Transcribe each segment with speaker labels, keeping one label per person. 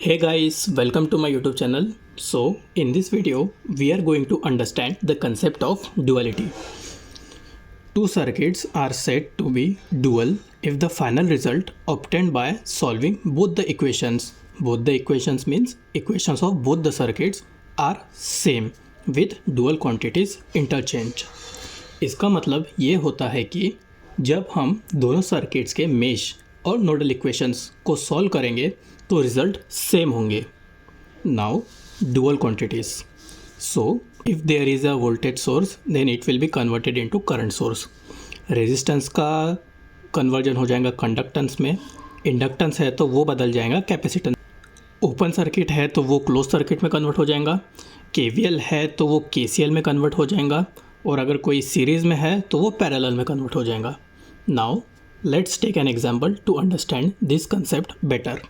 Speaker 1: Hey guys, welcome to my YouTube channel. So, in this video, we are going to understand the concept of duality. Two circuits are said to be dual if the final result obtained by solving both the equations means equations of both the circuits are same with dual quantities interchange. इसका मतलब ये होता है कि जब हम दोनों circuits के मेश और नोडल इक्वेशंस को सॉल्व करेंगे तो रिजल्ट सेम होंगे. Now dual quantities. So if there is a voltage source then it will be converted into current source. Resistance का कन्वर्जन हो जाएगा कंडक्टेंस में. इंडक्टेंस है तो वो बदल जाएगा कैपेसिटेंस. ओपन सर्किट है तो वो क्लोज सर्किट में कन्वर्ट हो जाएगा. केवीएल है तो वो केसीएल में कन्वर्ट हो जाएगा. और अगर कोई सीरीज़ में है तो वो पैरेलल में कन्वर्ट हो जाएगा. Now let's take an example to understand this concept better.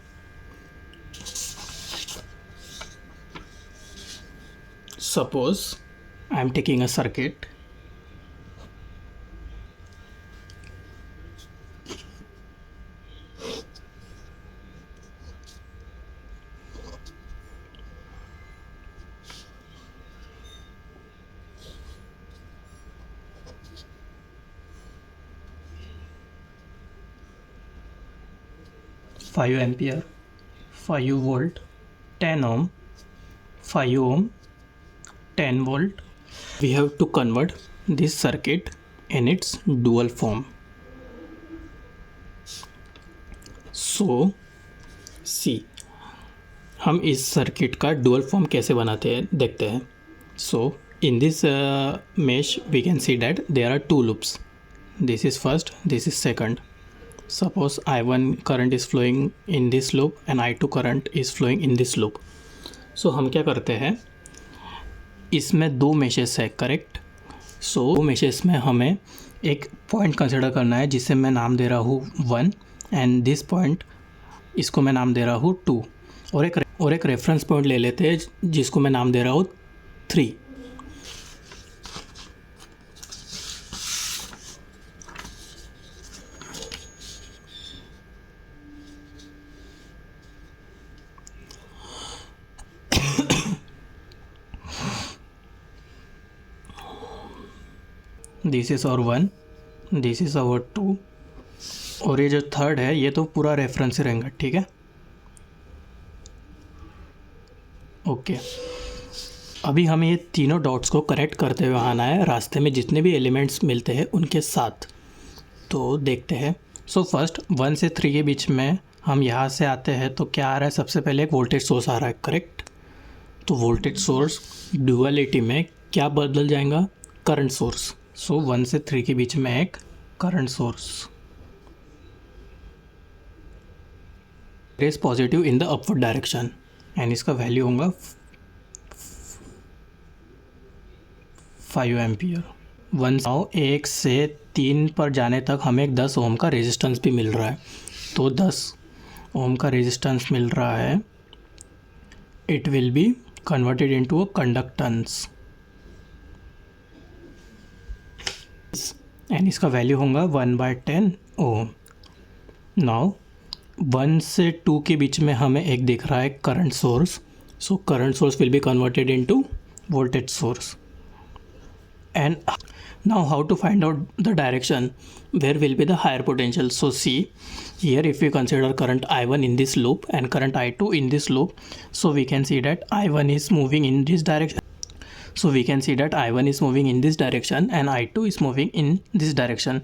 Speaker 1: Suppose I am taking a circuit. Five ampere, 5 volt, 10 ohm, 5 ohm, 10 volt. We have to convert this circuit in its dual form. So see, हम इस circuit का dual form कैसे बनाते हैं देखते हैं. So in this mesh we can see that there are two loops. This is first, this is second. Suppose I1 current is flowing in this loop and I2 current is flowing in this loop. So हम क्या करते हैं, इसमें दो meshes है correct. सो दो meshes में हमें एक पॉइंट कंसिडर करना है जिसे मैं नाम दे रहा हूँ 1 एंड दिस पॉइंट इसको मैं नाम दे रहा हूँ 2 और एक रेफरेंस पॉइंट ले लेते हैं जिसको मैं नाम दे रहा हूँ 3. दिस इज़ और 1, दिस इज़ और 2 और ये जो थर्ड है ये तो पूरा रेफरेंस ही रहेगा. ठीक है, ओके. अभी हमें ये तीनों डॉट्स को कनेक्ट करते हुए आना है रास्ते में जितने भी एलिमेंट्स मिलते हैं उनके साथ. तो देखते हैं. सो फर्स्ट 1 से 3 के बीच में हम यहाँ से आते हैं तो क्या आ रहा है, सबसे पहले एक वोल्टेज सोर्स आ रहा है करेक्ट. तो वोल्टेज सोर्स ड्यूअलिटी में क्या बदल जाएगा, करंट सोर्स. सो 1 से 3 के बीच में एक current source is positive in the upward direction and इसका वैल्यू होगा 5 एम्पियर. 1 से 3 पर जाने तक हमें एक 10 ओम का रेजिस्टेंस भी मिल रहा है. तो 10 ओम का रेजिस्टेंस मिल रहा है. It will be converted into a conductance and इसका वैल्यू होगा 1/10 ओम. नाउ 1 से 2 के बीच में हमें एक दिख रहा है current source. So current source will be converted into voltage source. And now how to find out the direction where will be the higher potential. So see here if you consider current I1 in this loop and current I2 in this loop, so we can see that I1 is moving in this direction. So we can see that I1 is moving in this direction and I2 is moving in this direction.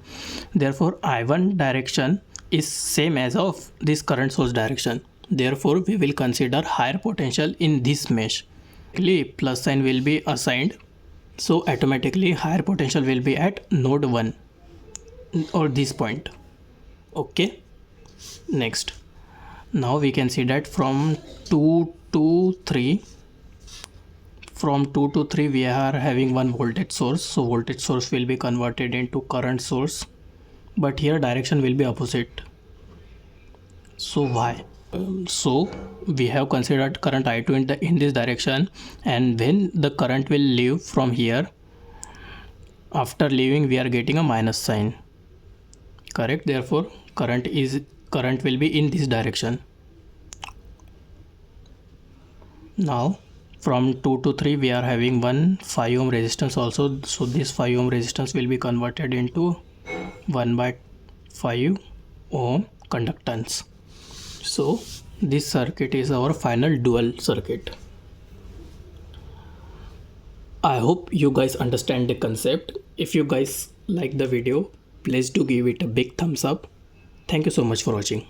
Speaker 1: Therefore I1 direction is same as of this current source direction. Therefore we will consider higher potential in this mesh. Plus sign will be assigned. So automatically higher potential will be at node 1 or this point. Okay. Next. Now we can see that from 2 to 3. From 2 to 3 we are having one voltage source. So voltage source will be converted into current source. But here direction will be opposite. So why? So we have considered current I2 in this direction, and when the current will leave from here, after leaving we are getting a minus sign. Correct? Therefore current will be in this direction. Now from 2 to 3 we are having one 5 ohm resistance also, so this 5 ohm resistance will be converted into 1 by 5 ohm conductance. So this circuit is our final dual circuit. I hope you guys understand the concept. If you guys like the video, please do give it a big thumbs up. Thank you so much for watching.